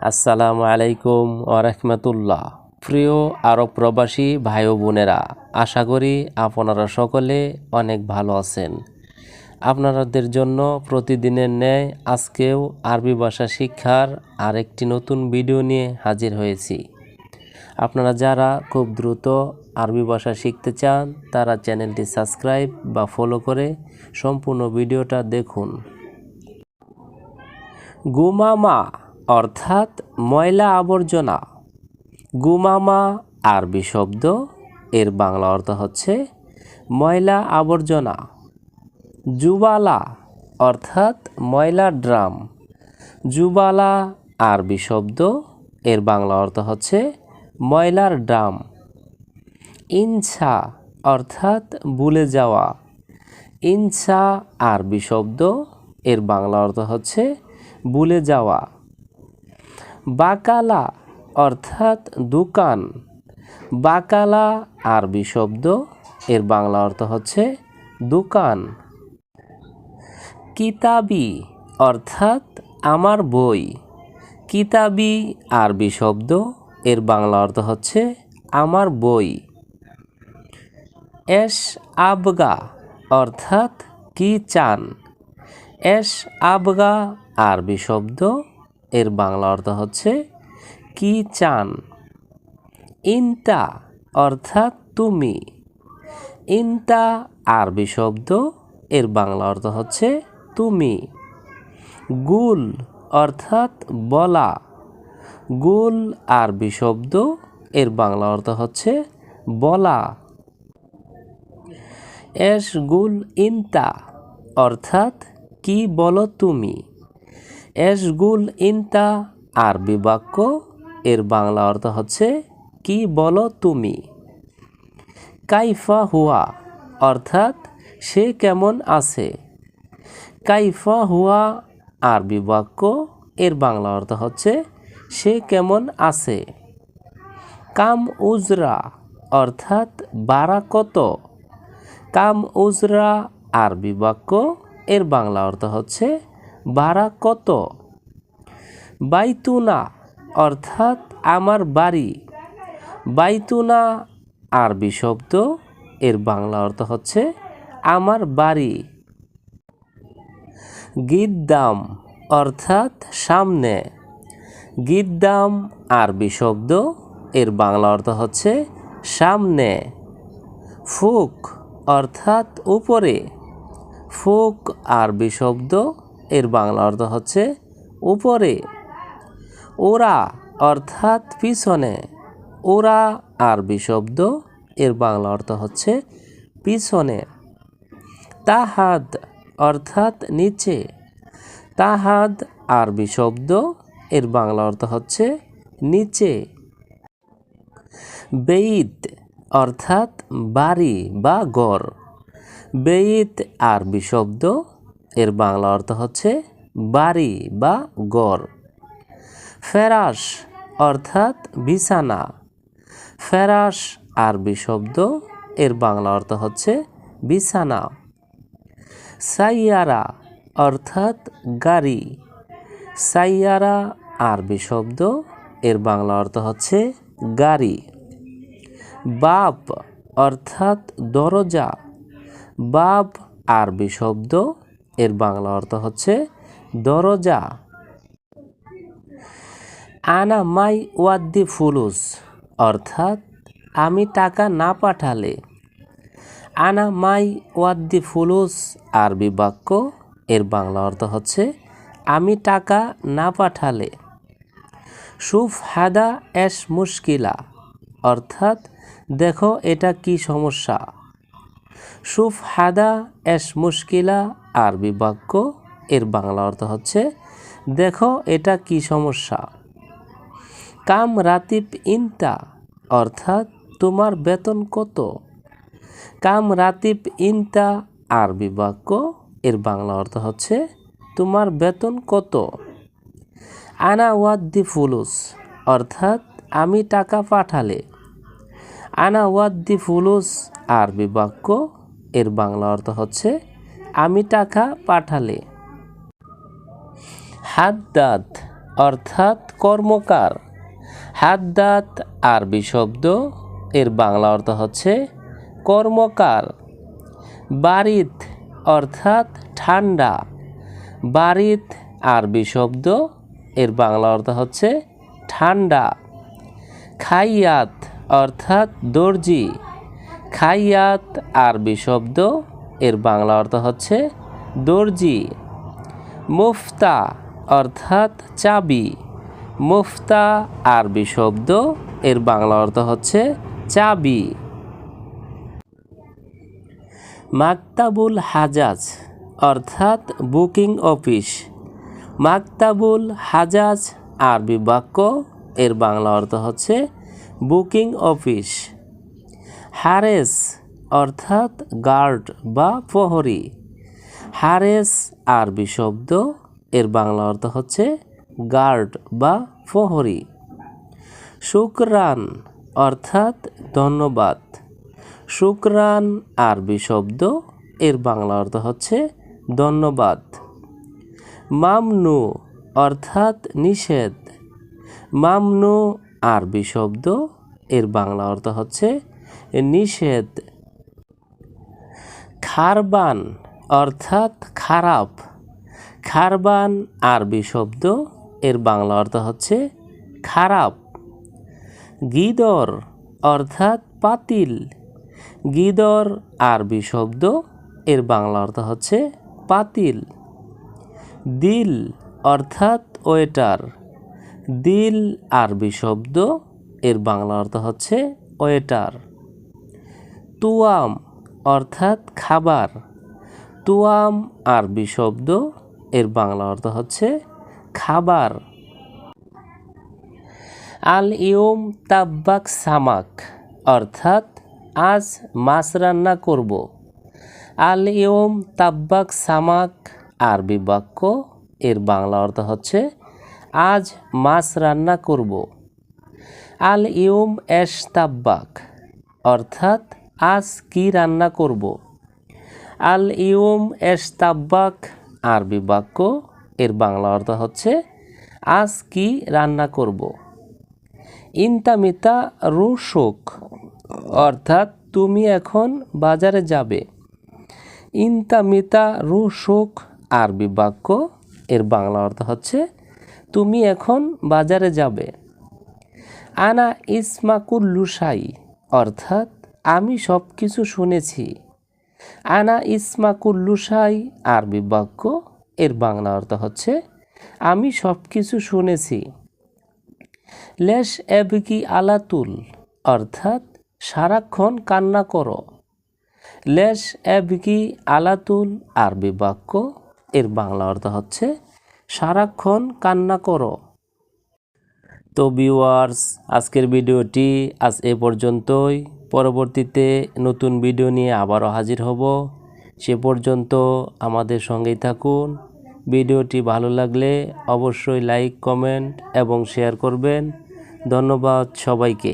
আসসালামু আলাইকুম ওয়া রাহমাতুল্লাহ। প্রিয় আরব প্রবাসী ভাই ও বোনেরা, আশা করি আপনারা সকলে অনেক ভালো আছেন। আপনাদের জন্য প্রতিদিনের ন্যায় আজকেও আরবি ভাষা শিক্ষার আরেকটি নতুন ভিডিও নিয়ে হাজির হয়েছি। আপনারা যারা খুব দ্রুত আরবি ভাষা শিখতে চান তারা চ্যানেলটি সাবস্ক্রাইব বা ফলো করে সম্পূর্ণ ভিডিওটা দেখুন। গুমামা অর্থাৎ ময়লা আবর্জনা। গুমামা আরবি শব্দ, এর বাংলা অর্থ হচ্ছে ময়লা আবর্জনা। জুবালা অর্থাৎ ময়লা ড্রাম। জুবালা আরবি শব্দ, এর বাংলা অর্থ হচ্ছে ময়লার ড্রাম। ইনছা অর্থাৎ ভুলে যাওয়া। ইনছা আরবি শব্দ, এর বাংলা অর্থ হচ্ছে ভুলে যাওয়া। বাকালা অর্থাৎ দোকান। বাকালা আরবি শব্দ, এর বাংলা অর্থ হচ্ছে দোকান। কিতাবি অর্থাৎ আমার বই। কিতাবি আরবি শব্দ, এর বাংলা অর্থ হচ্ছে আমার বই। এশ আবগা অর্থাৎ কি চান। এশ আবগা আরবি শব্দ, এর বাংলা অর্থ হচ্ছে কি চান। ইনতা অর্থাৎ তুমি। ইনতা আরবি শব্দ, এর বাংলা অর্থ হচ্ছে তুমি। গুল অর্থাৎ বলা। গুল আরবি শব্দ, এর বাংলা অর্থ হচ্ছে বলা। এশ গুল ইনতা অর্থাৎ কি বলো তুমি। এশ গুল ইনতা আরবি বাক্য, এর বাংলা অর্থ হচ্ছে কি বলো তুমি। কাইফা হুয়া অর্থাৎ সে কেমন আছে। কাইফা হুয়া আরবি বাক্য, এর বাংলা অর্থ হচ্ছে সে কেমন আছে। কাম উজরা অর্থাৎ ভাড়া কত। কাম উজরা আরবি বাক্য, এর বাংলা অর্থ হচ্ছে ভাড়া কত। বাইতুনা অর্থাৎ আমার বাড়ি। বাইতুনা আরবি শব্দ, এর বাংলা অর্থ হচ্ছে আমার বাড়ি। গিদ্দাম অর্থাৎ সামনে। গিদ্দাম আরবি শব্দ, এর বাংলা অর্থ হচ্ছে সামনে। ফুক অর্থাৎ উপরে। ফুক আরবি শব্দ, এর বাংলা অর্থ হচ্ছে উপরে। ওরা অর্থাৎ পিছনে। ওরা আরবি শব্দ, এর বাংলা অর্থ হচ্ছে পিছনে। তাহাদ অর্থাৎ নিচে। তাহাদ আরবি শব্দ, এর বাংলা অর্থ হচ্ছে নিচে। বেইত অর্থাৎ বাড়ি বা ঘর। বেইত আরবি শব্দ, এর বাংলা অর্থ হচ্ছে বাড়ি বা ঘর। ফেরাশ অর্থাৎ বিছানা। ফেরাশ আরবি শব্দ, এর বাংলা অর্থ হচ্ছে বিছানা। সাইয়ারা অর্থাৎ গাড়ি। সাইয়ারা আরবি শব্দ, এর বাংলা অর্থ হচ্ছে গাড়ি। বাব অর্থাৎ দরজা। বাব আরবি শব্দ, এর বাংলা অর্থ হচ্ছে দরজা। আনা মাই ওয়াদ্দি ফুলুস অর্থাৎ আমি টাকা না পাঠালে। আনা মাই ওয়াদ্দি ফুলুস আরবি বাক্য, এর বাংলা অর্থ হচ্ছে আমি টাকা না পাঠালে। সুফ হাদা এশ মুশকিলা অর্থাৎ দেখো এটা কি সমস্যা। সুফ হাদা এশ মুশকিলা আরবি বাক্য, এর বাংলা অর্থ হচ্ছে দেখো এটা কি সমস্যা। কাম রাতিব ইনতা অর্থাৎ তোমার বেতন কত। কাম রাতিব ইনতা আরবি বাক্য, এর বাংলা অর্থ হচ্ছে তোমার বেতন কত। আনা ওয়াদ্দি ফুলুস অর্থাৎ আমি টাকা পাঠালে। আনা ওয়াদ্দি ফুলুস আরবি বাক্য, এর বাংলা অর্থ হচ্ছে আমি টাকা পাঠালে। হাদ্দাদ অর্থাৎ কর্মকার। হাদ্দাদ আরবি শব্দ, এর বাংলা অর্থ হচ্ছে কর্মকার। বারিদ অর্থাৎ ঠান্ডা। বারিদ আরবি শব্দ, এর বাংলা অর্থ হচ্ছে ঠান্ডা। খাইয়াত অর্থাৎ দর্জি। খাইয়াত আরবি শব্দ, এর বাংলা অর্থ হচ্ছে দর্জি। মুফতা অর্থাৎ চাবি। মুফতা আরবি শব্দ, এর বাংলা অর্থ হচ্ছে চাবি। মাকতাবুল হাজাজ অর্থাৎ বুকিং অফিস। মাকতাবুল হাজাজ আরবি বাক্য, এর বাংলা অর্থ হচ্ছে বুকিং অফিস। হারেস অর্থাৎ গার্ড বা প্রহরী। হারেস আরবি শব্দ, এর বাংলা অর্থ হচ্ছে গার্ড বা প্রহরী। শুকরান অর্থাৎ ধন্যবাদ। শুকরান আরবি শব্দ, এর বাংলা অর্থ হচ্ছে ধন্যবাদ। মামনু অর্থাৎ নিষেধ। মামনু আরবি শব্দ, এর বাংলা অর্থ হচ্ছে নিষেধ। খারবান অর্থাৎ খারাপ। খারবান আরবি শব্দ, এর বাংলা অর্থ হচ্ছে খারাপ। গিদর অর্থাৎ পাতিল। গিদর আরবি শব্দ, এর বাংলা অর্থ হচ্ছে পাতিল। দিল অর্থাৎ ওয়েটার। দিল আরবি শব্দ, এর বাংলা অর্থ হচ্ছে ওয়েটার। তুয়াম অর্থাৎ খাবার। তুয়াম আরবি শব্দ, এর বাংলা অর্থ হচ্ছে খাবার। আল ইয়ুম তাব্বাক সামাক অর্থাৎ আজ মাছ রান্না করব। আল ইয়ুম তাব্বাক সামাক আরবি বাক্য, এর বাংলা অর্থ হচ্ছে আজ মাছ রান্না করব। আল ইয়ুম এশ তাব্বাক অর্থাৎ আজ কি রান্না করব। আল ইয়ুম এশ তাব্বাক আরবি বাক্য, এর বাংলা অর্থ হচ্ছে আজ কি রান্না করব। ইনতামিতা রুশুক অর্থাৎ তুমি এখন বাজারে যাবে। ইনতামিতা রুশুক আরবি বাক্য, এর বাংলা অর্থ হচ্ছে তুমি এখন বাজারে যাবে। আনা ইসমা কুল্লু শাই অর্থাৎ আমি সব কিছু শুনেছি। আনা ইসমা কুল্লু শাই আরবি বাক্য, এর বাংলা অর্থ হচ্ছে আমি সব কিছু শুনেছি। লেশ এবকি আলাতুল অর্থাৎ সারাক্ষণ কান্না করো। লেশ এবকি আলাতুল আরবি বাক্য, এর বাংলা অর্থ হচ্ছে সারাক্ষণ কান্না করো। তো ভিউয়ার্স, আজকের ভিডিওটি আজ এ পর্যন্তই। পরবর্তীতে নতুন ভিডিও নিয়ে আবারও হাজির হব। সে পর্যন্ত আমাদের সঙ্গেই থাকুন। ভিডিওটি ভালো লাগলে অবশ্যই লাইক, কমেন্ট এবং শেয়ার করবেন। ধন্যবাদ সবাইকে।